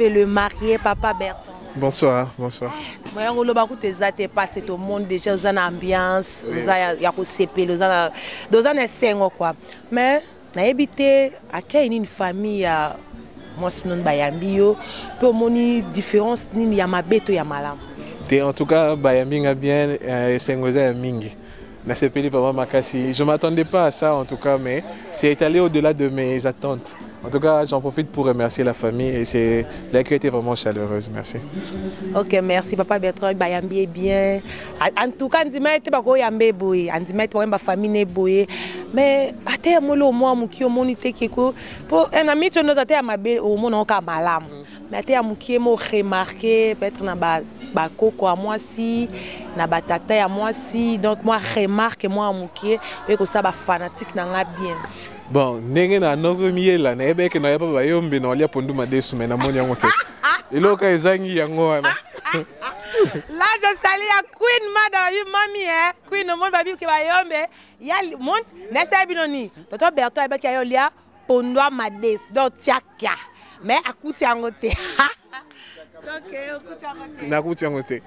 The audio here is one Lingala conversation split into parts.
et le marié, Papa Bertrand. Bonsoir, bonsoir. Moi, on va écouter passé tout le monde déjà dans une ambiance, il y a des CP, dans un essai quoi. Mais na habité à quelle une famille moi sinon bayambi yo, peu moni différence ni ya mabeto ya malam. En tout cas, bayambi nga bien sengoza mingi. Na sepeli vraiment makasi. Je m'attendais pas à ça en tout cas, mais c'est allé au-delà de mes attentes. En tout cas, j'en profite pour remercier la famille et l'accueil était vraiment chaleureuse. Merci. Ok, merci Papa Bertrand. Bayambi est bien. En tout cas, on pas quoi yambe boy, on pas ma famille ne boy. Mais à terre moi moi muki o monite keko. Pour un ami tu nous à ma be au monde encore malam. Mais à terre muki mo remarqué peut-être na ba koko à moi si, na ba tata à moi si. Donc moi remarque moi muki et que ça ba fanatique na nga bien. Bon, ndenge na noko miela na ebe ke na yapa ba yombe na olia pondu madesu me na moni yango te. Eloka ezangi yango wana. Là je salue à Queen Madame Mami Queen mon babi ke ba yombe ya mon na sa binoni. Toto Berto ebe ke yolia pondu madesu do tiaka. Mais akuti yango te. Donc akuti yango te. Na akuti yango te.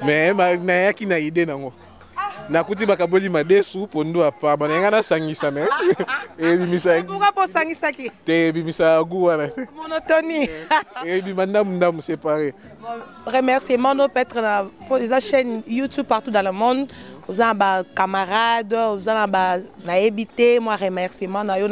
Mais na yaki na ide nango. Nakuti bakaboli madesu pondo apa banenga na sangisa me e bimisa pourquoi pour sangisa ki te bimisa guana monotonie e bimanda ndam séparé. Remerciements nos pètres pour les chaînes YouTube partout dans le monde. Vous avez des camarades, vous avez des habité, moi remerciements, vous avez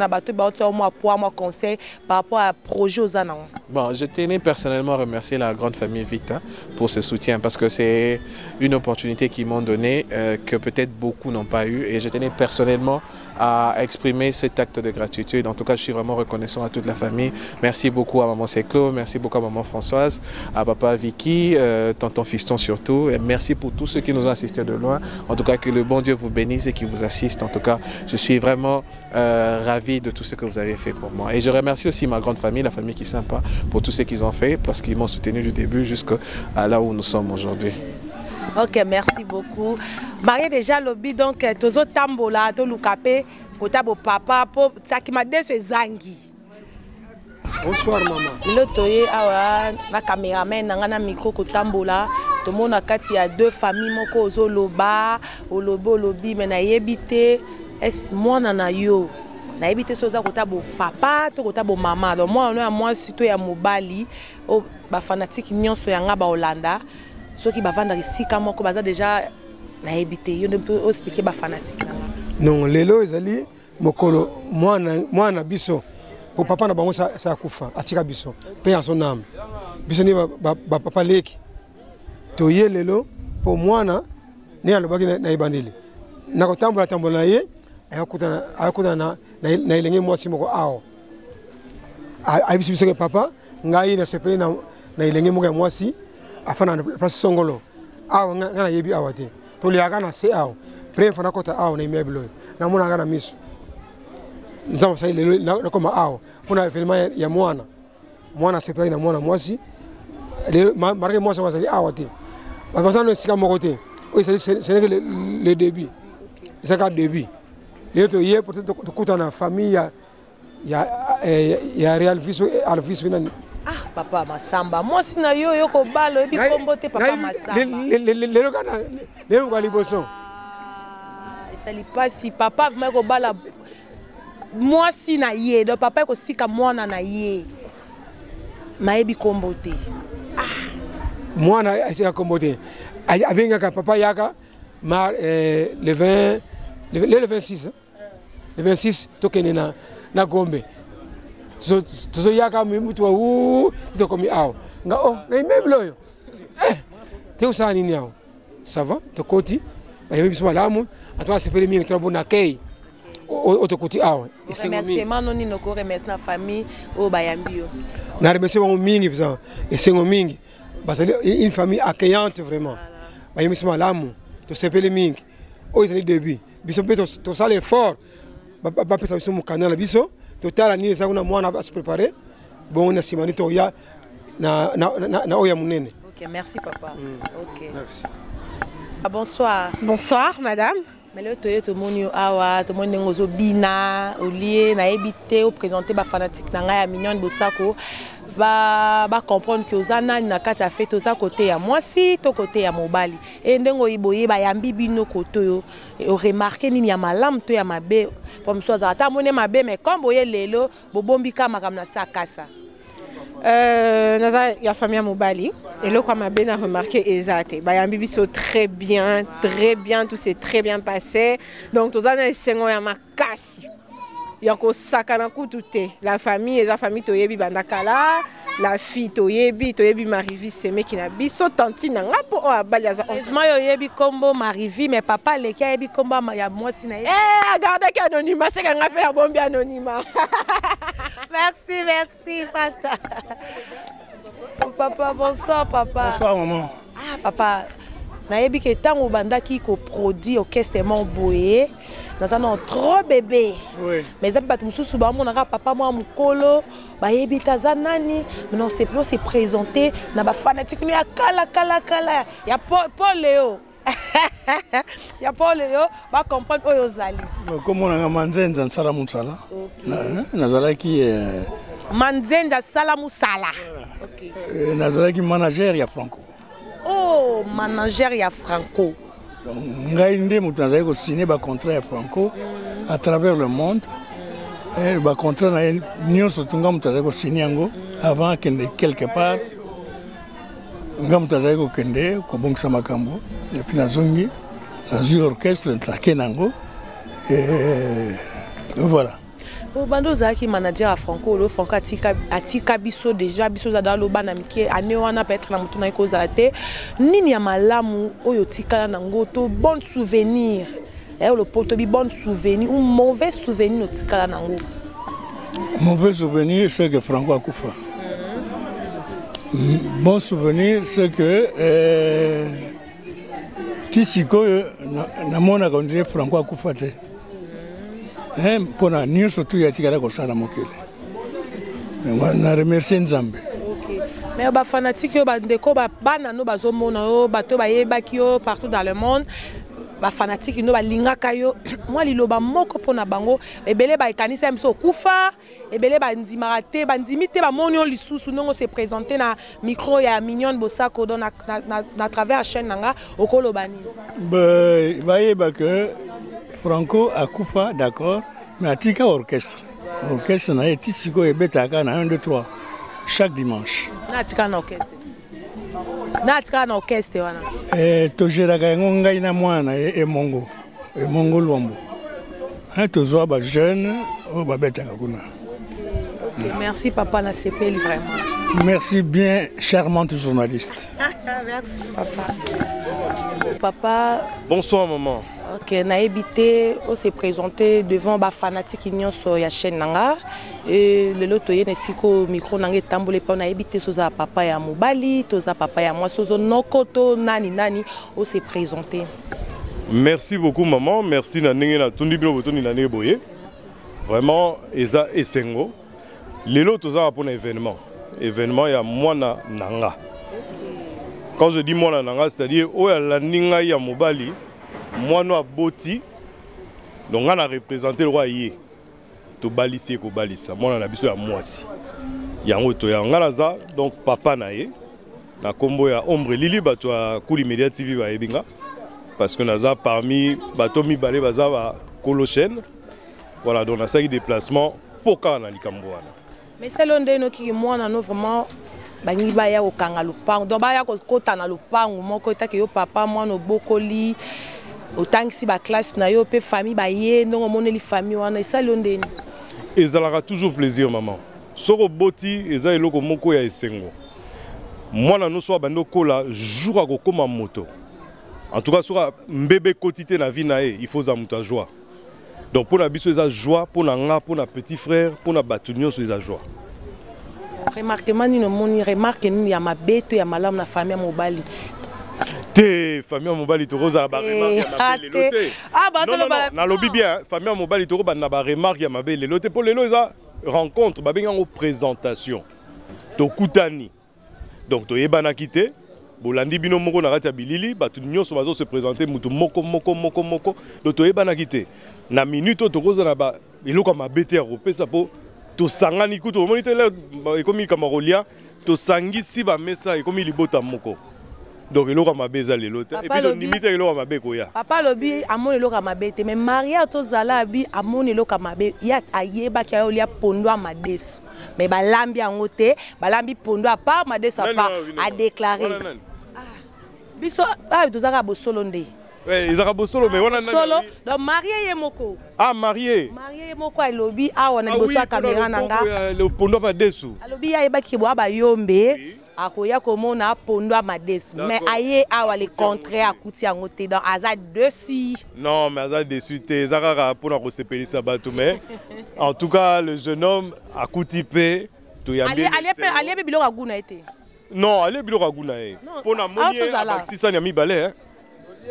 moi conseil par rapport à projet aux années. Bon, je tenais personnellement à remercier la grande famille Vita pour ce soutien parce que c'est une opportunité qu'ils m'ont donnée que peut-être beaucoup n'ont pas eu et je tenais personnellement à exprimer cet acte de gratitude. En tout cas, je suis vraiment reconnaissant à toute la famille. Merci beaucoup à maman Seclo, merci beaucoup à maman Françoise, à papa Vicky, tonton Fiston surtout. Et merci pour tous ceux qui nous ont assistés de loin. En tout cas, que le bon Dieu vous bénisse et qu'il vous assiste. En tout cas, je suis vraiment ravi de tout ce que vous avez fait pour moi. Et je remercie aussi ma grande famille, la famille qui est sympa, pour tout ce qu'ils ont fait, parce qu'ils m'ont soutenu du début jusqu'à là où nous sommes aujourd'hui. Ok, merci beaucoup. Marie déjà lobby donc tozo tambola to lukape kotabo papa po tsakima deso zangi. Bonsoir maman. Lo toye awa na cameraman na ngana micro kotambola to mona kati ya deux familles moko ozo loba olobo lobi mais na yebite es mwana na yo. Na yebite soza kotabo papa to kotabo mama. Donc moi surtout ya mobali o ba fanatique nyonso ya nga ba Hollanda. Ceux qui bavanda sika moko baza déjà na habité yo ne peut expliquer ba fanatique non lelo ezali mokolo mwana biso pour papa na bango sa kufa atika biso pe en son âme biso ni ba papa leki to ye lelo pour mwana ne alobaki na ibandeli na kotambola tambola ye ayakuta na ilenge mwasi moko ao abiso biso ke papa ngai na sepeli na ilenge moko mwasi afana place songolo awa ngana yebi awate to liaka na se awa pre fana kota awa na immeuble na mona ngana miso nzama sai lelo na koma awa kuna filma ya mwana sepai na mwana mwasi lelo marque mwasi wasali awate babasano sika moko te o c'est le début c'est ka début lelo to ye peut-être kuta na famille ya real viso alviso na ah papa Masamba moi sina yo ko balo ebi kombote papa Masamba lelo kana lelo kwa liboso sali pas si papa moi ko bala moi sina ye do papa ko sika mwana na ye ma ebi kombote ah mwana asika kombote abenga ka papa yaka mar le 26 le 26 tokene na Gombe so yaka mtu wa to komi aw nga oh na immeuble yo te usani ni aw ça va to koti ba yebi so malamu atwa sepele mi trabo na kei o to koti aw remerciement non ni no ko remercier na famille o bayambi yo na remercier mo mingi bisa esengo mingi basali une famille accueillante vraiment ba yebi so malamu to sepele mingi o ezali début biso beto to sale fort ba pesa biso mo canal biso total ni eza kuna mwana va se préparer bon na simani to ya na oya munene. OK, merci papa. OK. Merci. Bonsoir. Bonsoir madame. Mais le toye to moni awa to moni ngozo bina olie na ebité au présenter ba fanatique na nga ya Mignonne Bosako ba comprendre que ozana na kati a fait oza côté ya mwasi to côté ya mobali et ndengo iboye ba yambi bino côté yo o remarquer nini ya malamu to ya mabe comme so za ata moni mabe mais comme boye lelo bobombi kama kamna sa kasa naza ya famille mobali et le quoi m'a bien remarqué exact ba yambi biso très bien, tout s'est très bien passé donc tozana sengo ya makasi yako sakana kututé la famille et la famille toyebi bandakala la fille toyebi Marivi Seme qui na biso tantine nga po o abali aza Esma yoyebi kombo Marivi mais papa leki yebi kombo ya mwasi na garde ki anonymat c'est nga fait bombi anonymat. Merci Fata. Papa bonsoir papa. Bonsoir maman. Ah papa nayebi ke tango bandaki ko produit orchestre boye naza non trop bébé. Oui. Mais ça pas mususu ba monaka papa moi mukolo bayebi taza nani maintenant c'est plus se présenter na ba fanatique ya kala ya Paul Léo. Ya Paul Léo ba comprendre oyo zali. Comme on a manzenza nsala musala. Nazalaki manzenza sala musala. OK. Nazalaki manager ya Franco. Oh, manager ya Franco. Ngai nde mutu nazali ko signer ba contrat ya Franco à travers le monde. Et ba contrat na nyonso tunga mutu nazali ko signer yango avant kende quelque part. Nga mutu nazali ko kende ko bongisa makambo et puis nazongi nazui orchestre na nango et voilà. Au bando zaki manager à Franco le Franco atika biso déjà biso za dans le bana mike ane wana peut-être na mutu na ko zate nini ya malamu oyo tika nango to bon souvenir le poto bi bon souvenir ou mauvais souvenir no tika nango. Mauvais souvenir c'est que Franco a kufa. Bon souvenir c'est que tisiko na mona ko ndire Franco a kufa te. Pour la nuit surtout il y a tiré comme ça la mokele. On a remercié Nzambe. OK. Mais ba fanatique yo ba ndeko ba bana no bazomona yo bato ba yebaki yo partout dans le monde. Ba fanatique no ba lingaka yo moi liloba moko pona bango ebele ba ekanisa miso kufa ebele ba ndimaka te ba ndimite ba monyo lisusu ndongo se présenter na micro ya Mignonne Bosako na travers la chaîne nanga okoloba ni. Ba yeba que Franco a kufa d'accord mais atika orchestre. Orchestre na etisiko ebetaka na 1 2 3 chaque dimanche. Na atika na orchestre. Na atika na orchestre wana. Tojeraka yango ngai na mwana emongo lwambo. Tozwa ba jeune o ba betaka kuna. OK, merci papa na sepeli vraiment. Merci bien charmante journaliste. Merci papa. Papa. Bonsoir maman. OK, na ebité on s'est présenté devant ba fanatique nyonso ya chaîne nanga et le lotoye ne siko micro nanga tambole pa na ebité soza papa ya mobali toza papa ya moi sozo nokoto nani on s'est présenté. Merci beaucoup maman, merci na ndenge na tondi bino botoni na ndenge boye. Vraiment eza esengo. Lelo toza pour un événement ya mwana nanga. Quand je dis mwana nanga c'est-à-dire oya la ninga ya mobali moi no aboti donc on a représenté le roi yé to balisi ko balisa moi na biso ya mwasi yango to ya ngalaza donc papa na ye na kombo ya ombre lili bato ya Kuli Media TV ba ebinga parce que naza parmi bato mi balé baza ba kolochen voilà donc na saki déplacement poka na likambo wana mais c'est l'onde no ki mwana no vraiment bangi ba ya kokanga lupango donc ba ya kota na lupango moko etake yo papa mwana obokoli autant que si ba classe na yo pe famille ba ye ndongo moneli famille wana esa londeni ezalaka toujours plaisir maman soko boti eza eloko moko ya esengo mwana no so bando kola jour a kokoma moto en tout cas soko mbebe quotidien na vie na ye il faut za muta joie donc pour na biso eza joie pour na nga pour na petit frère pour na batunyo so eza joie remarquement ni no moni remarque ni ya mabeto ya malamu na famille mobali te famille mobali to roza ba remarque ya mabele lote ah ba non na lobi bien famille mobali to ba na ba remarque ya mabele lote pour lelo eza rencontre ba benga ngo présentation to kutani donc to yebana kité bolandi bino moko na kati ya bilili bato nyonso bazo se présenter mutu moko donc toyebana kite na minute tokoza na ba eloko mabe te ya kopesa po tosangani kutu omoni te ekomi kamarolia tosangisi bamesa ekomi libota moko donc eloko mabe eza lelo te et puis limite eloko mabe koya papa lobi amoni eloko mabe te mais maria tozala abi amoni eloko mabe ya ayeba ki ayolia pondo a madeso mais balambi yango te balambi pondo a part madeso a part a déclaré biso tozaka bosolo nde ezaka bosolo mais wana solo donc marié ye moko marié ye moko alobi awa na liboso ya caméra nanga le pondo ba desu alobi ya yeba ki bo abayombe akoya komona pondo madesu mais aye awa le contraire akuti yango te donc aza dessus non mais aza dessus te ezaka pona ko sepelisa bato mais en tout cas le jeune homme akuti pe to yambi ali biloko aguna ete non ali biloko aguna e pona moni abaksisa nya mibale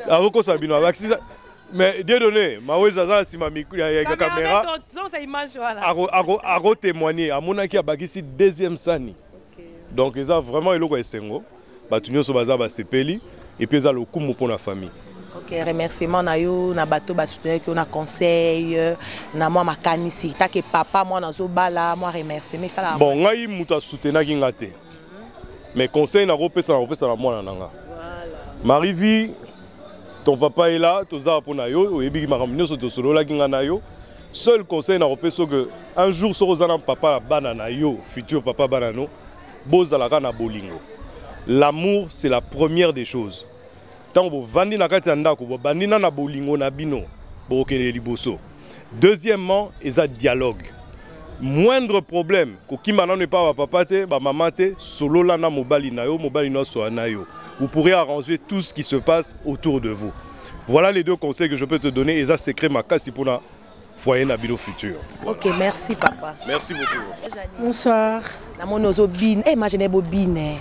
avoko sabino abaksisa mais Dieu donné maweza za sima micro ya caméra ako témoigner amonaki abakisi deuxième sani donc ils ont vraiment eloko esengo bato nyonso baza basepeli et puis ezala okumu pour la famille. OK, remerciement na yo na bato ba soutenir ki na conseil na moi makanisi ta ke papa moi nazo bala moi remercier mais ça la bon ngai muta soutenir ki ngate mais conseil na kopesa na moi nanga voilà Marie-Vie ton papa est là toza pour na yo oyebi makambo nyonso to solo la ki ngana yo seul conseil na kopesa que un jour so ozana papa bana na yo futur papa bana no bozalaka na bolingo. L'amour c'est la première des choses. Tant que vandi na kati ndako bo bandi na bolingo na bino bo kele liboso. Deuxièmement, il y a dialogue. Moindre problème ko kimana ne pas papa te ba maman te solo la na mobali na yo so na yo. Vous pourrez arranger tout ce qui se passe autour de vous. Voilà les deux conseils que je peux te donner et ça secret ma kasi pour na foyer na bilo futur. OK, merci papa. Merci beaucoup. Bonsoir. Namoni ozobine, imagine bobine.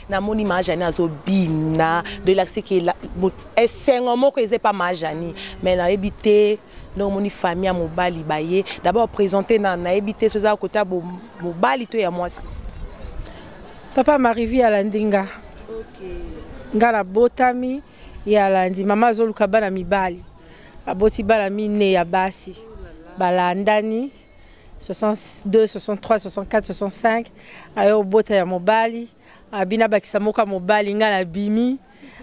Namoni majani azobina de l'accès qui est sengo moko eze pas majani mais na ebité no moni famille a mobali baye d'abord présenter na ebité soza côté mobali to ya mwasi. Papa Marie-Vie à Landinga. OK. Ngala botami ya landi mama zoluka bana mibali. Aboti bana mine ya basi. Balandani 62, 63, 64, 65 ayo bota ya mobali abina bakisa moka mobali ngala bimi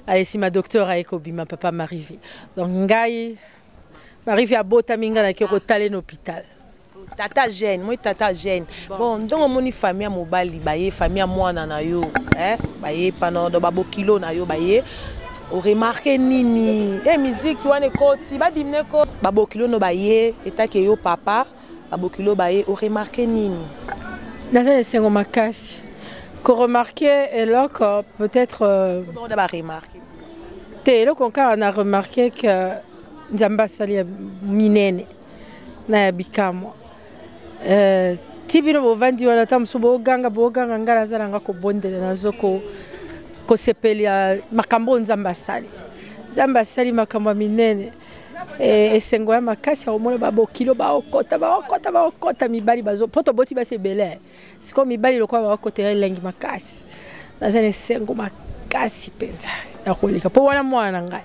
alesi ma docteur aiko bima papa Marie-Vie donc ngai Marie-Vie abota minga na kiko tale l'hôpital tata jeune moi tata jeune bon donc moni famille mobali baye famille mwana na yo baye pano do babo kilo na yo baye o remarqué nini musique wana koti ba dimne ko babo kilo no baye etake yo papa abokilo baye o remarqué nini Nathalie sengo makasi ko remarqué eloko peut-être on a remarqué te eloko on a remarqué que nzamba sali minene na bikamo tibino bovandi wana tamso boganga ngala zalanga ko bondela nazoko ko sepelia makambo nzamba sali makambo minene esengo ya makasi omona babokilo baokota mibali bazo poto boti base bele siko mibali lokwa baokota elengi makasi nazana esengo makasi penza ya kolika po wana mwana ngai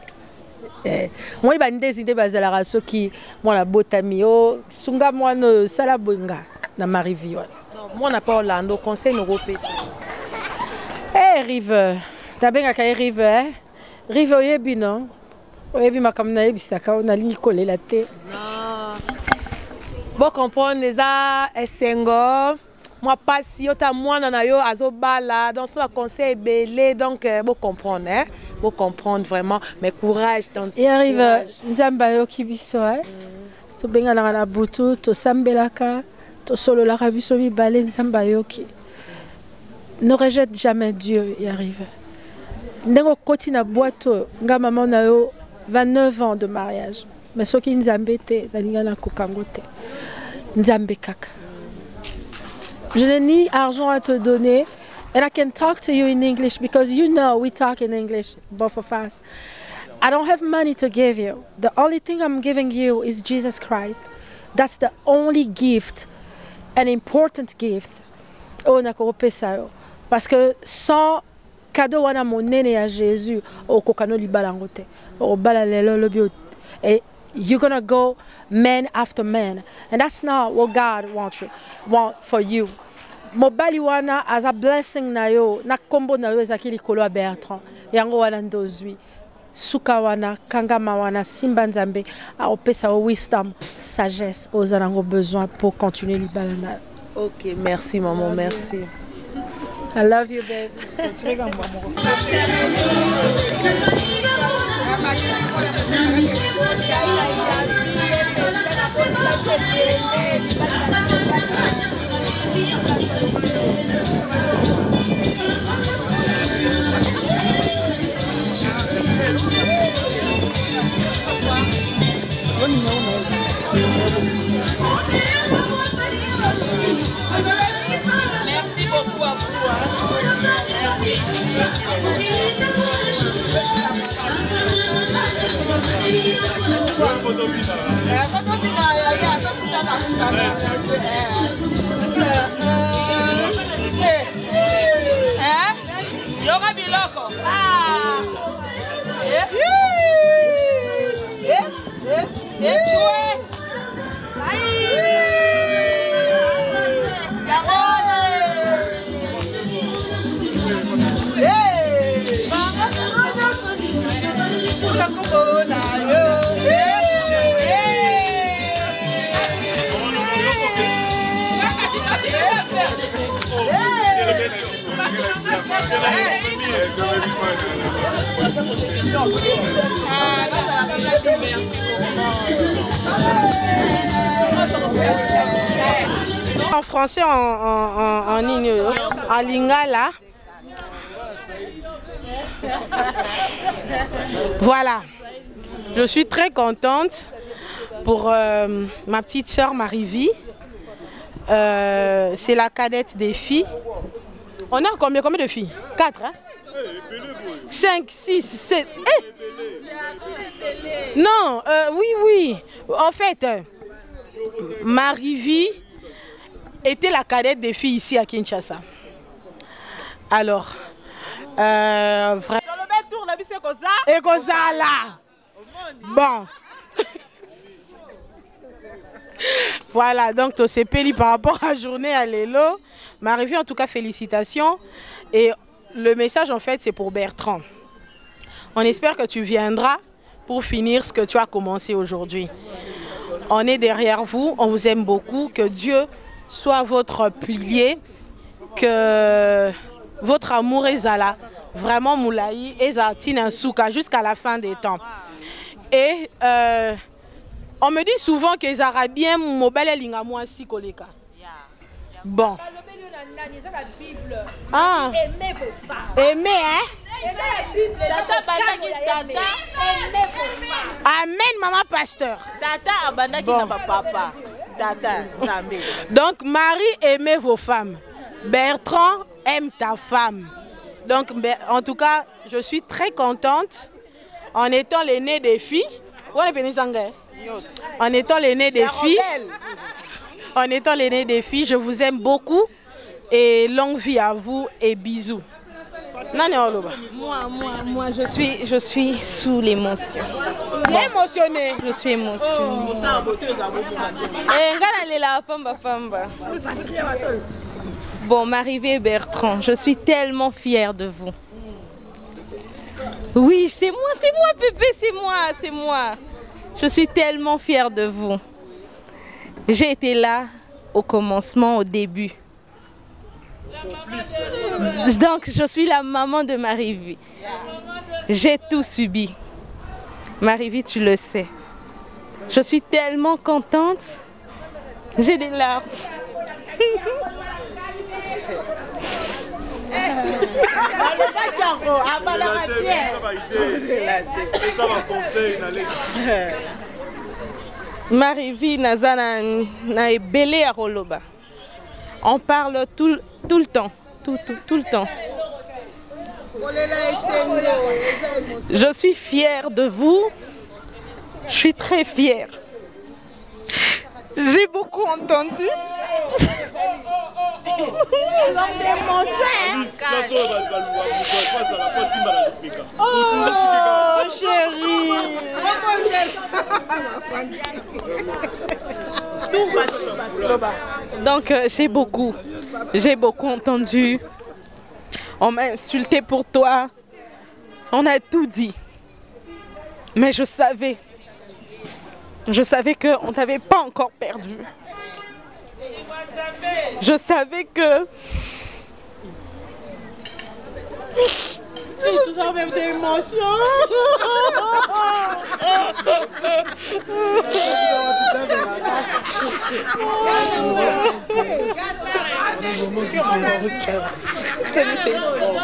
moi bandezi nde bazalaka soki mwana botami o sunga mwana sala bonga na Marie-Vie mwana pa Orlando conseil no kopesa Rive tabengaka Rive Rive oyebi no oyebi makamna yebisaka on alingi kolela te bon comprendre eza esengo moi pasi ota mwana na yo azobala donc on conseil belé donc bon comprendre vraiment mais courage tant et arrive nzamba yo kibiso to benga na butu to sambelaka to solo la biso mibale nzamba yo ki ne rejette jamais Dieu y arrive ndengo koti na boîte nga maman na yo 29 ans de mariage. Mais ce qui nous a embêté, je n'ai ni argent à te donner. And I can talk to you in English because you know we talk in English, both of us. I don't have money to give you. The only thing I'm giving you is Jesus Christ. That's the only gift, an important gift. Parce que sans cadeau wana monene ya Jésus okokano libala ngote obala lelo lobi et you're gonna go man after man, and that's not what God want for you. Mobali wana as a blessing na yo na kombo na yo ezaki likolo ya Bertrand yango wana ndozwi suka wana kangama wana simba nzambe aopesa o wisdom sagesse aux anango besoin pour continuer libala na. Ok, merci maman, merci. I love you, babe. Merci beaucoup à vous. Merci. Yoga biloko. En français, en lingala. Voilà. Je suis très contente pour ma petite sœur Marie-Vie. C'est la cadette des filles. On a combien de filles? 4, hein? 5, 6, 7. Non, oui. En fait, Marie-Vie était la cadette des filles ici à Kinshasa. Alors, vraiment. Bon. Voilà, donc tu sais payé par rapport à la journée à Lélo. Marie-Vie, en tout cas, félicitations. Et le message, en fait, c'est pour Bertrand. On espère que tu viendras pour finir ce que tu as commencé aujourd'hui. On est derrière vous, on vous aime beaucoup. Que Dieu soit votre pilier, que votre amour est là. Vraiment, Moulaï, et Zatina Souka jusqu'à la fin des temps. Et on me dit souvent que les Arabiens mobile linga moi si koleka. Bon. Ah. Aimez, hein? Amen, maman pasteur. Bon. Donc, Marie, aimez vos femmes. Bertrand, aime ta femme. Donc, en tout cas, je suis très contente en étant l'aîné des filles. En étant l'aîné des filles. En étant l'aîné des filles, je vous aime beaucoup et longue vie à vous et bisous. Moi, je suis sous l'émotion. Bon. Émotionnée. Je suis émotionnée. Bon, Marie-Vie et Bertrand, je suis tellement fière de vous. Oui, c'est moi, Pépé, c'est moi. Je suis tellement fière de vous. J'ai été là au commencement, au début. Donc, je suis la maman de Marie-Vie. J'ai tout subi. Marie-Vie, tu le sais. Je suis tellement contente. J'ai des larmes. Marie-Vie na ebele à Roloba. On parle tout le temps. Tout le temps. Je suis fière de vous. Je suis très fière. J'ai beaucoup entendu. Oh, chérie. Donc j'ai beaucoup entendu. On m'a insulté pour toi. On a tout dit. Mais je savais qu'on ne t'avait pas encore perdu. Je savais que... C'est tout ça, même tes émotions.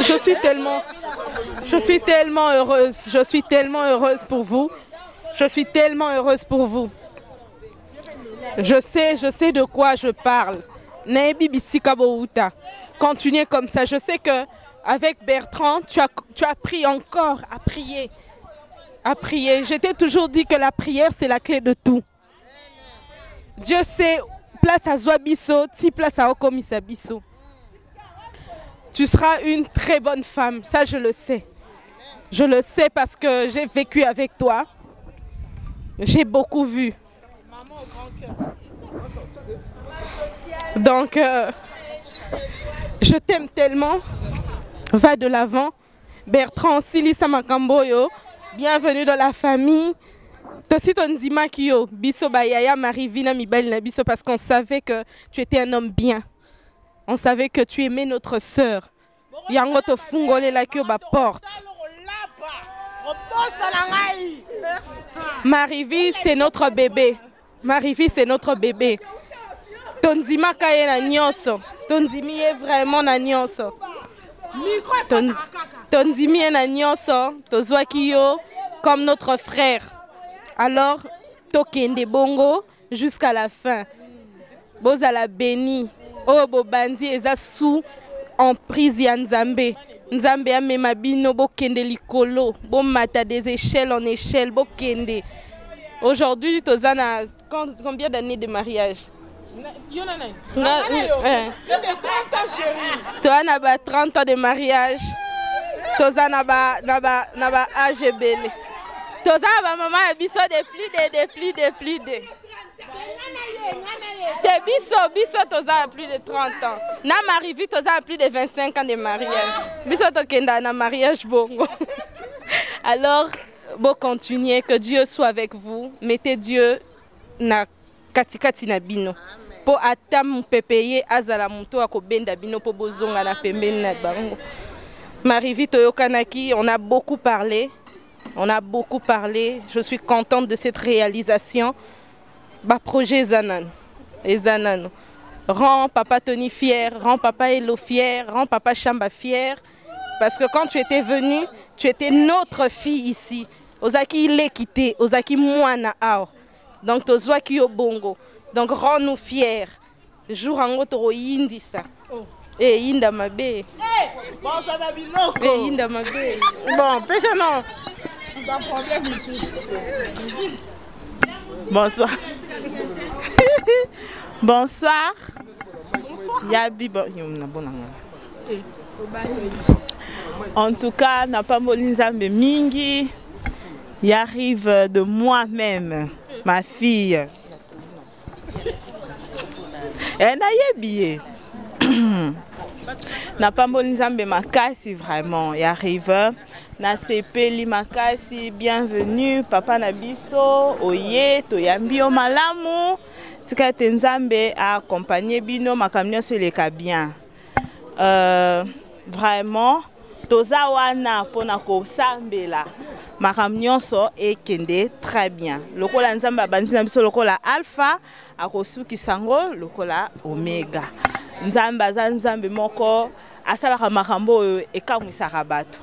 Je suis tellement heureuse. Je suis tellement heureuse pour vous. Je suis tellement heureuse pour vous. Je sais de quoi je parle. Continuez comme ça. Je sais que avec Bertrand, tu as appris encore à prier. À prier. Je t'ai toujours dit que la prière, c'est la clé de tout. Dieu sait, place à Zoabiso, ti place à Okomisa Biso. Tu seras une très bonne femme, ça je le sais. Je le sais parce que j'ai vécu avec toi. J'ai beaucoup vu. Donc, je t'aime tellement. Va de l'avant. Bertrand, Silisa Makamboyo, bienvenue dans la famille. Tosi Tonzima Kyo, Biso Bayaya, Marivina Mibali Nabiso, parce qu'on savait que tu étais un homme bien. On savait que tu aimais notre sœur. Yango to fungole la kyo ba porte. Marivi, c'est notre bébé. Marivi, c'est notre bébé. Tonzima kaye na nyonso. Tonzimi est vraiment na nyonso. Tonzimi est na nyonso. Tozwaki yo comme notre frère. Alors, tokende bongo jusqu'à la fin. Bozala béni. Oh, bobandi eza sous en prise ya Nzambe. Nzambe a mema bino bokende likolo. Bo mata des échelles en échelle bokende. Aujourd'hui, tozana combien d'années de mariage? Il y a 30 ans, chérie. Toi, na ba 30 ans de mariage. Tozana ba âge belé. Tozana ba maman a biso de plus de. Te biso toza plus de 30 ans. Na Marivi toza plus de 25 ans de mariage. Biso tokenda na mariage bongo. Alors, bon continuez, que Dieu soit avec vous. Mettez Dieu na katikati na bino. Po atam pepeye azala muto akobenda bino po bozonga na pembeni na bango. Marivi toyokanaki, on a beaucoup parlé. Je suis contente de cette réalisation. Bah, projet Zanan. Rends papa Tony fier, rends papa Elo fier, rends papa Chamba fier. Parce que quand tu étais venu, tu étais notre fille ici. Ozaki il est quitté, Ozaki moana ao. Donc tozwaki bongo. Donc rends-nous fiers. Jour en autre yindi ça. Eh yinda mabe. Bon ça va biloko. Eh yinda mabe. Bon, personne non. Pas problème ici. Bonsoir. Bonsoir. Yabi en tout cas, n'a pas Molinzambe Mingi. Il arrive de moi-même, ma fille. Elle a billet. N'a pas Molinzambe Makasi vraiment. Il arrive. Na sepeli makasi, bienvenue, papa Nabiso, oye, toyambi o malamu, tika tenzambe a accompagné bino, makamnyo se leka bien. Vraiment, toza wana pona ko sambela, makamnyo so e kende très bien. Lokola nzambe abandi Nabiso lokola alpha, akosuki sango lokola omega. Nzambe aza nzambe moko, asalaka makambo ekamwisaka bato.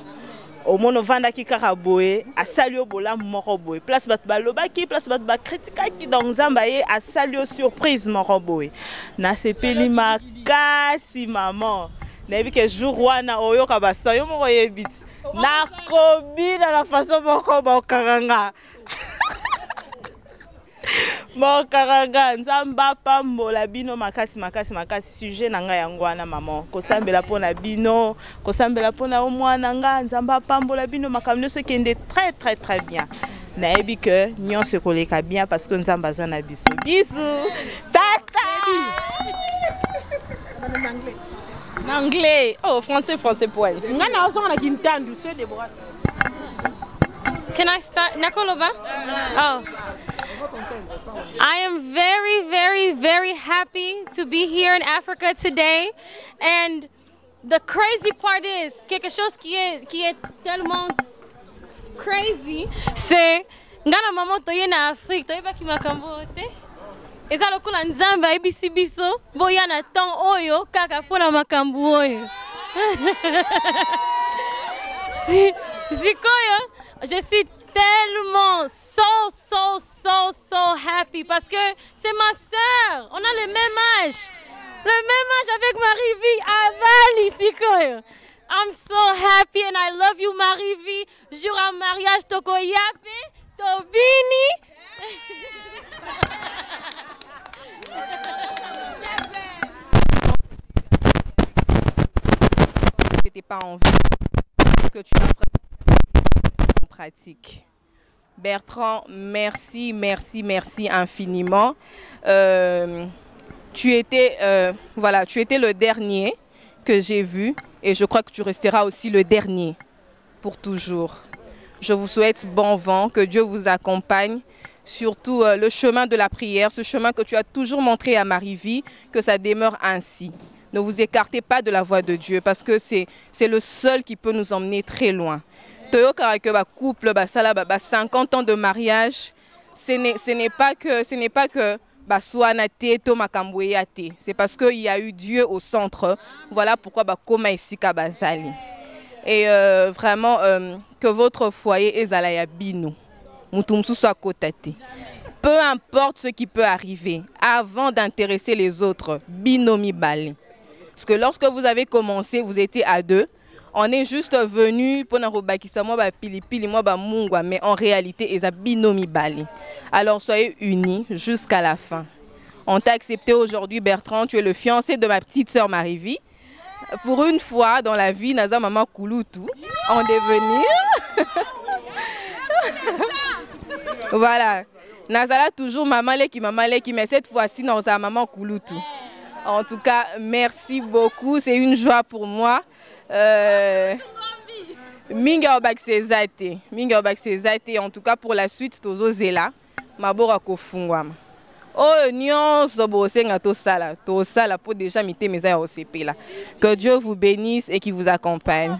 Au monde vanda ki karaboé a salio bola moroboé place bat balobaki place bat ba critique donc zambaye a salio surprise moroboé na sepeli makasi maman na bi ke jour wana oyo ka basta yo moko yebit na kobi na la façon moko ba karanga Bon karanga nzamba pambola bino makasi makasi makasi sujet na ngai yango wana maman kosambela pona bino kosambela pona omwana nga nzamba pambola bino makamno ce kende très très très bien nayebi que nyonso koleka bien parce que nzamba za na biso bisous tata en anglais oh français point nga na ozo na kintandu c'est des bras. Can I start Nakoloba? Oh. I am very, very, very happy to be here in Africa today. And the crazy part is, quelque chose qui est tellement crazy, c'est ngana maman toye na Afrique, toye ba ki makambo te. Eza lokola nzamba ebisi biso, boya na temps oyo kaka pona makambo oyo. Sikoyo, je suis tellement so happy parce que c'est ma sœur. On a le même âge. Le même âge avec Marie-Vie avant Sikoyo. I'm so happy and I love you Marie-Vie. Jour à mariage toko yape, tobini. C'était pas en vie que tu as en pratique. Bertrand, merci infiniment. Tu étais le dernier que j'ai vu et je crois que tu resteras aussi le dernier pour toujours. Je vous souhaite bon vent, que Dieu vous accompagne, surtout le chemin de la prière, ce chemin que tu as toujours montré à Marie-Vie, que ça demeure ainsi. Ne vous écartez pas de la voie de Dieu parce que c'est le seul qui peut nous emmener très loin. Que couple, 50 ans de mariage, ce n'est pas que c'est parce qu'il y a eu Dieu au centre. Voilà pourquoi Koma ici Kabazali. Et vraiment que votre foyer est Zalaya Bino. Peu importe ce qui peut arriver, avant d'intéresser les autres, Binomi Bali. Parce que lorsque vous avez commencé, vous étiez à deux. On est juste venu pour mais en réalité, ils ont binomi Bali. Alors soyez unis jusqu'à la fin. On t'a accepté aujourd'hui, Bertrand. Tu es le fiancé de ma petite sœur Marie-Vie. Pour une fois dans la vie, Naza Maman Kouloutou, en devenir. Voilà. Nazala toujours Maman Leki, mais cette fois-ci, Naza Maman Kouloutou. En tout cas, merci beaucoup. C'est une joie pour moi. Minga obak sezate en tout cas pour la suite tozo zela mabora ko fungwama oh nyonso bosenga to sala pour déjà mité meza ya osepela. Que Dieu vous bénisse et qui vous accompagne.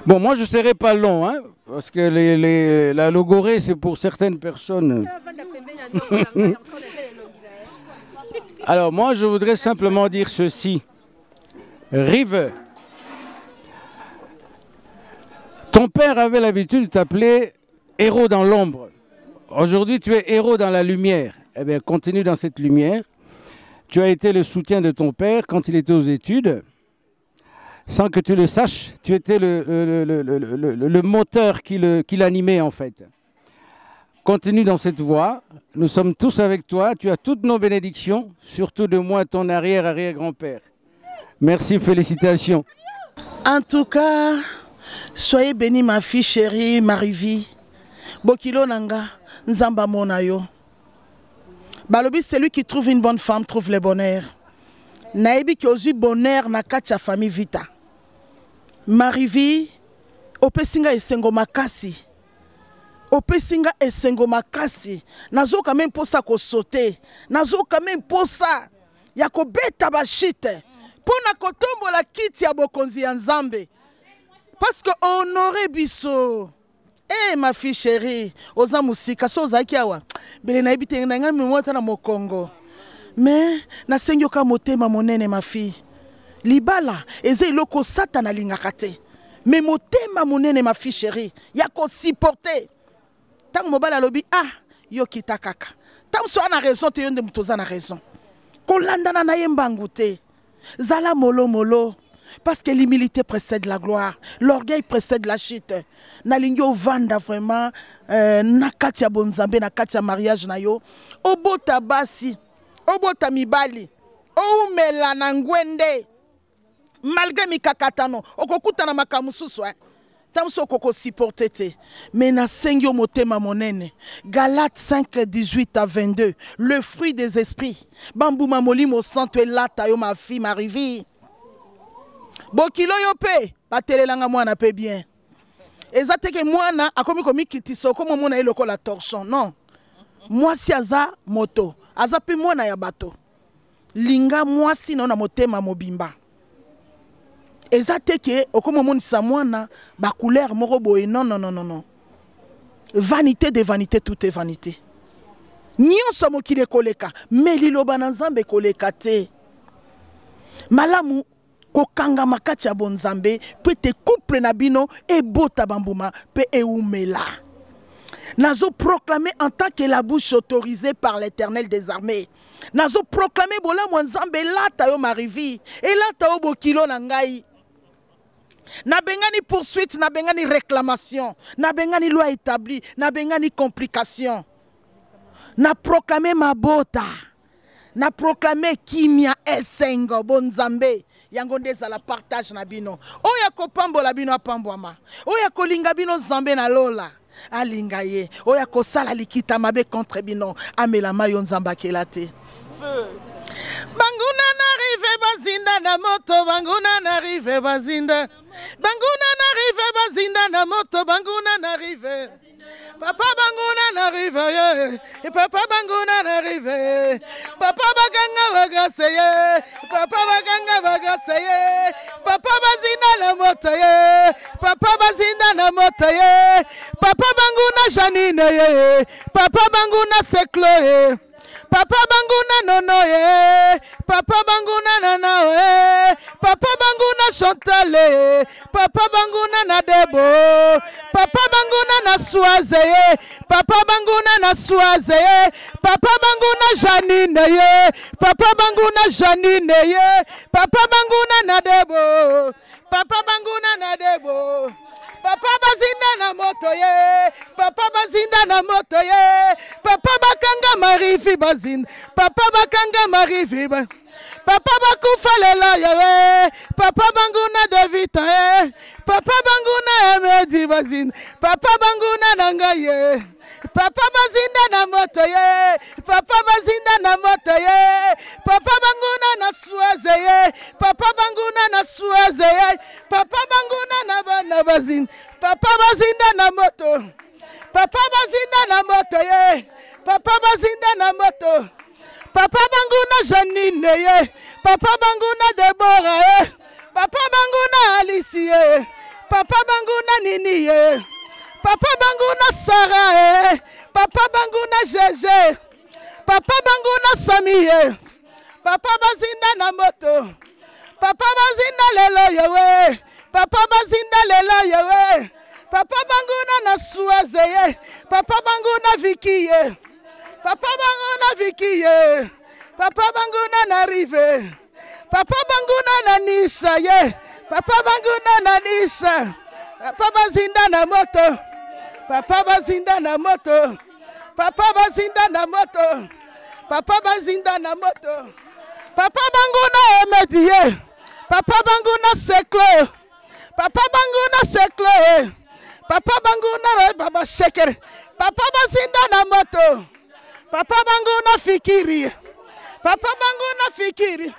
Bon, moi je ne serai pas long hein, parce que la logorée c'est pour certaines personnes. Alors moi je voudrais simplement dire ceci. Rive, ton père avait l'habitude de t'appeler héros dans l'ombre. Aujourd'hui, tu es héros dans la lumière. Eh bien, continue dans cette lumière. Tu as été le soutien de ton père quand il était aux études. Sans que tu le saches, tu étais le moteur qui l'animait en fait. Continue dans cette voie. Nous sommes tous avec toi. Tu as toutes nos bénédictions, surtout de moi, ton arrière-arrière-grand-père. Merci, félicitations. En tout cas, soyez bénie ma fille chérie, Marie-Vie. Bokilo nanga, nzamba monayo. Balobi, celui qui trouve une bonne femme trouve le bonheur. Naebi qui osu bonheur na kacha famille Vita. Marie-Vie, opesinga esengo makasi. Opesinga esengo makasi. Nazo quand même pour ça ko sauter. Nazo quand même pour ça. Yako beta bashite. Pona kotombo la kiti ya bokonzi ya Nzambe. Parce que honoré biso. Eh ma fille chérie, oza musika so zaki awa. Bele na ibite ngana mimota na mokongo. Mais na sengyo ka motema monene ma fille. Libala eze iloko satana lingaka te. Mais motema monene ma fille chérie, yako supporter. Tant mobala lobi ah yo kitakaka. Tant so ana raison te yonde mutoza na raison. Kolandana na yembangu te. Zala molo molo. Parce que l'humilité précède la gloire. L'orgueil précède la chute. Nalingyo vanda vraiment nakati ya bonzambe nakati ya mariage na yo. Obota basi, obota mibali, oumela na ngwende. Malgré mikakatano, okokutana makamususu tamso okoko supporter te. Mais na sengyo motema monene. Galates 5, 18 à 22. Le fruit des esprits. Bambu mamoli mo santo elata yo ma fille Marivi. Bokilo yo pe, batelelanga mwana pe bien. Ezate ke mwana akomi komi kitiso komo mona eloko la torchon. Non. Moi si aza moto, aza pe mwana ya bato. Linga moi si non na motema mobimba. Ezate ke okomo moni sa mwana ba couleur moko boye non non non non non. Vanité de vanité, tout est vanité. Nyonso mokile koleka, mais liloba na Nzambe koleka te. Malamu kokanga makati ya bonzambe peut te couple na bino et bota bambuma pe eumela. Nazo proclamé en tant que la bouche autorisée par l'Éternel des armées. Nazo proclamé bola Nzambe lata yo marivi et lata yo bokilo na ngai. Na bengani poursuite, na bengani réclamation, na bengani loi établie, na bengani complication. Na proclamé ma bota, na proclamé kimia esengo bonzambe. Yango ndeza la partage na bino. Oya ko pambola bino apambwama. Oya ko linga bino zambe na lola. Alinga ye. Oya ko sala likita mabe contre bino. Amela mayo nzamba kelate. Banguna n'arrive bazinda na moto, banguna n'arrive bazinda. Banguna n'arrive bazinda na moto, banguna n'arrive. Papa banguna n'arrive, yeah. Papa banguna n'arrive. Papa baganga bagaseye. Papa baganga bagaseye. Papa bazinda na moto, yeah. Papa bazinda na moto, yeah. Papa banguna janine, yeah. Papa banguna seklo, yeah. Papa banguna nono ye, papa banguna nana ye, papa banguna chantale, papa banguna na debo, papa banguna na soise ye, papa banguna na soise ye, papa banguna janine ye, papa banguna janine ye, papa banguna na debo, papa banguna na debo. Papa bazinda na moto ye, papa bazinda na moto ye, papa bakanga marifi bazinda, papa bakanga marifi ba, papa bakufa lela ye, papa banguna Davita ye, papa banguna Emedi bazinda, papa banguna nanga ye, papa bazinda na moto ye, papa bazinda na moto ye, papa banguna na suaze ye, papa banguna na suaze ye, papa banguna na bana bazinda, papa bazinda na moto, papa bazinda na moto ye, papa bazinda na moto, papa banguna Janine ye, papa banguna Deborah ye, papa banguna Alice ye, papa banguna Nini ye, papa banguna Sarah ye, papa banguna Jeje, papa banguna Sami ye, papa bazinda na moto, papa bazinda lelo yewe, papa bazinda lelo yewe, papa banguna na suaze ye, papa banguna Viki ye, papa banguna Viki ye, papa banguna na Rive, papa banguna na Nisha ye, papa banguna na Nisha, papa bazinda na moto, papa bazinda na moto, papa bazinda na moto, papa bazinda na moto, papa banguna Emedi ye, papa banguna Seklo, papa banguna Seklo, papa banguna baba Sheker, papa bazinda na moto, papa banguna Fikiri, papa banguna Fikiri,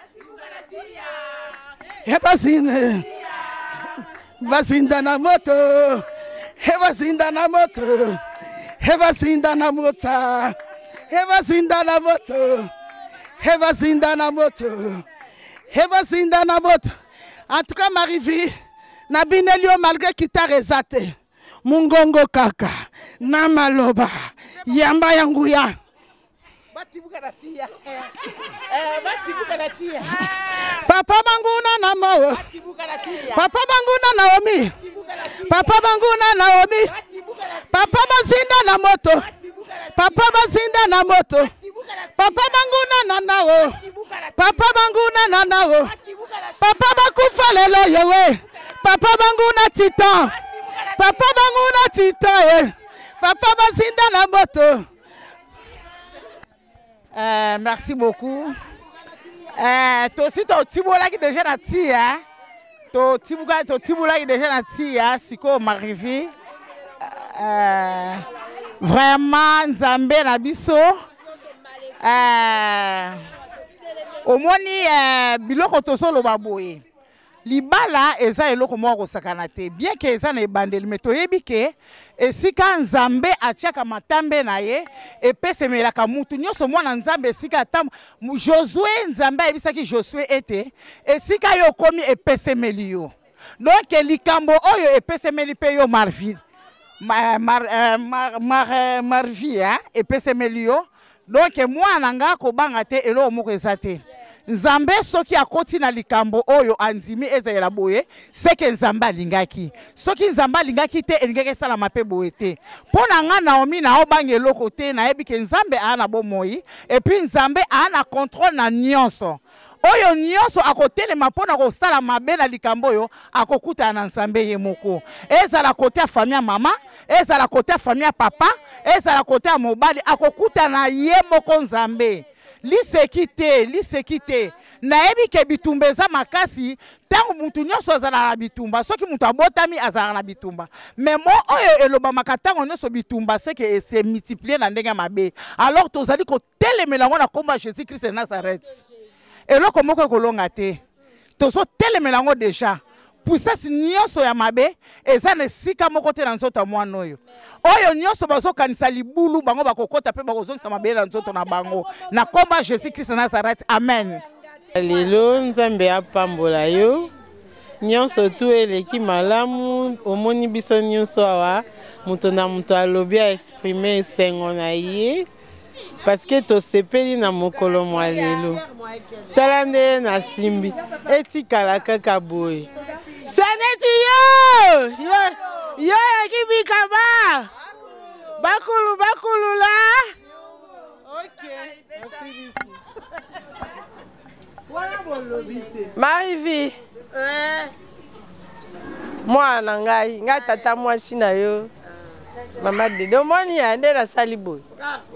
he bazinda, bazinda na moto, he bazinda na moto, he bazinda na moto, he bazinda na moto, he bazinda na moto, he bazinda na moto. En tout cas, Marivi, na binelio malgré kita rezate, mungongo kaka, na maloba, yamba yanguya. Papa banguna na mao, papa banguna Naomi, papa banguna Naomi, papa bazinda na moto, papa bazinda na moto, papa banguna na nao, papa banguna na nao, papa bakufa lelo yewe papa bangu na titan papa bangu na titan papa bazinda na moto. Merci beaucoup. Toi aussi ton tibola qui déjà na tia ton tibola qui déjà na tia siko Marivi vraiment nzambe na biso omoni biloko tosolo baboye libala eza eloko moko sakana te bien que eza na ebandeli mais toyebi ke esika nzambe atiaka matambe na ye epesemelaka mutu nyonso mwana nzambe esika atam Josué nzambe ayebisaki Josué ete esika yo komi epesemeli yo donc likambo oyo epesemeli pe yo Marvi epesemeli yo donc mwana nga kobanga te eloko moko eza te nzambe soki akoti na likambo oyo andimi ezela boye seke nzambe alingaki soki nzambe alingaki te elingaki esala mape boye te mpona nga Naomi na obanga eloko te nayebi ke nzambe ana bomoi epuis nzambe ana contrôle na nyonso oyo nyonso akotelema mpona kosala mabe na likambo oyo akokutana na nzambe ye moko ezala kote ya famille ya mama ezala kote ya famille ya papa ezala kote ya mobali akokutana ye moko nzambe liseki te nayebi ke bitumba eza makasi tango mutu nyonso azala na bitumba soki mutu abotami azala na bitumba mais mo oyo elobamaka tango nyonso bitumba seke ese multiplier na ndenge mabe alors tozali kotelemela ngo na komba Jésus Christ de Nazareth eloko moko ekolonga te tozotelemela ngo déjà puissance nyonso ya mabe eza na esika moko te na nzoto ya mwana oyo nyonso bazokanisa libulu bango bakokota pe bakozongisa mabe na nzoto na bango na komba Jésus Christ de Nazareth amen. Lelo nzambe apambola yo nyonso tu eleki malamu omoni biso nyonso awa muto na muto alobi a exprimer esengo na ye parce que tosepeli na mokolo mwa lelo tala nde na simbi etikala kaka boye saneti yo yakibika ba bakulu la Marivi mwana ngai tata mwasi na yo mama de moni ya nde nasali boye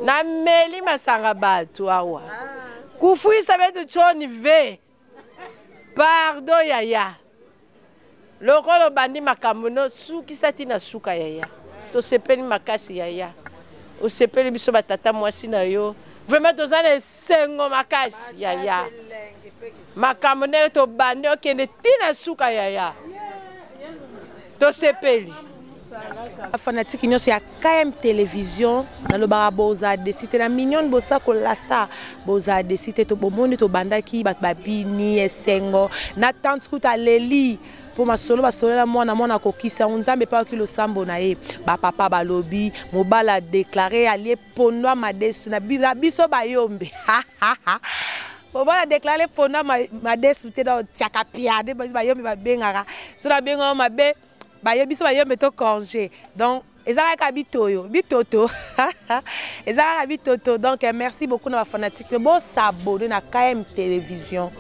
na meli masanga bato awa kufuisa betu choni ve pardon yaya lokolo bandi makambo no sukisa tina suka yaya tosepeli makasi yaya osepeli biso batata mwasi na yo vraiment tozana esengo makasi yaya makambo ne to bandi okende tina suka yaya tosepeli fanatique nyonso ya KM télévision nalobaka boza desite na million bosa kolasta boza desite to bomoni to bandaki bato babini esengo na tante kuta leli po masolo basolela mwana kokisa nzambe pa kilo sambo na ye ba papa balobi mobala déclarer allié pondwa madesu na biso bayombe mobala déclarer pondwa madesu te na tiaka piade bayombe babengaka so na benga mabe biso bayombe to congé donc ezalaka bitoto ezalaka bitoto donc merci beaucoup na fanatique bo s'abonner na KM télévision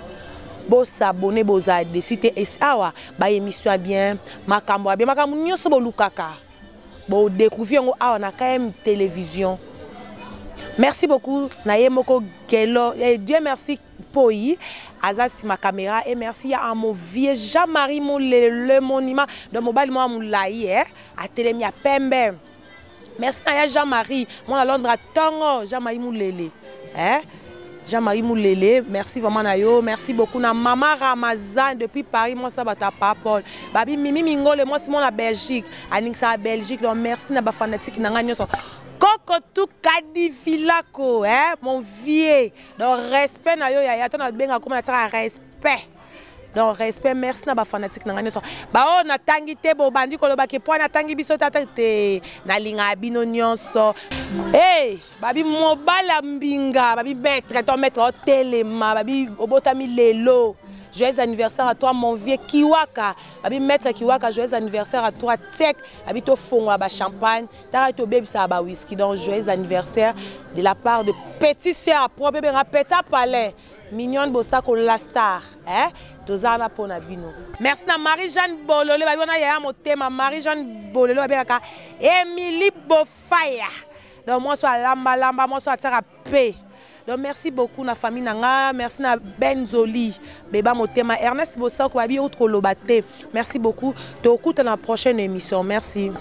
bo s'abonner boza desite esawa ba émission bien makambo nyonso bo lukaka bo découvrir ngo awa na KM télévision. Merci beaucoup na yemoko gelo Dieu merci Poi Azasi ma caméra et merci à mon vieux Jean-Marie le monument de mobile moi moulaï à Télémi à Pembe. Merci à Jean-Marie moi à Londres Tongo Jean-Marie Moulele Jean-Marie Moulele merci vraiment na yo merci beaucoup na maman Ramazan depuis Paris moi ça bata Paul babi Mimi Mingole moi c'est mon la Belgique aninxa Belgique donc merci na ba fanatique na nga nyonso Koko tout kadifilako mon vieux donc respect na yo ya tona benga comme na respect donc respect merci na ba fanatique na ngane so ba o na tangi te bo bandi ko loba ke po na tangi biso tata te na linga bino nyonso babi mobala mbinga babi maître ton maître telema babi obotami lelo joyeux anniversaire à toi mon vieux Kiwaka abi maître Kiwaka joyeux anniversaire à toi Tek abi to fongo ba champagne ta to bébé ça ba whisky donc joyeux anniversaire de la part de petit sœur pro bébé nga petit palais mignonne bosako la star hein tozana pona bino merci na Marie-Jeanne Bololo ba bona ya motema Marie-Jeanne Bololo ba ka Emily Bofaya donc moi soit lamba moi soit tara paix. Donc merci beaucoup na famille nanga, merci na Benzoli, Beba Motema, Ernest Bossako, Abi Outre Lobate. Merci beaucoup. Te écoute dans la prochaine émission. Merci.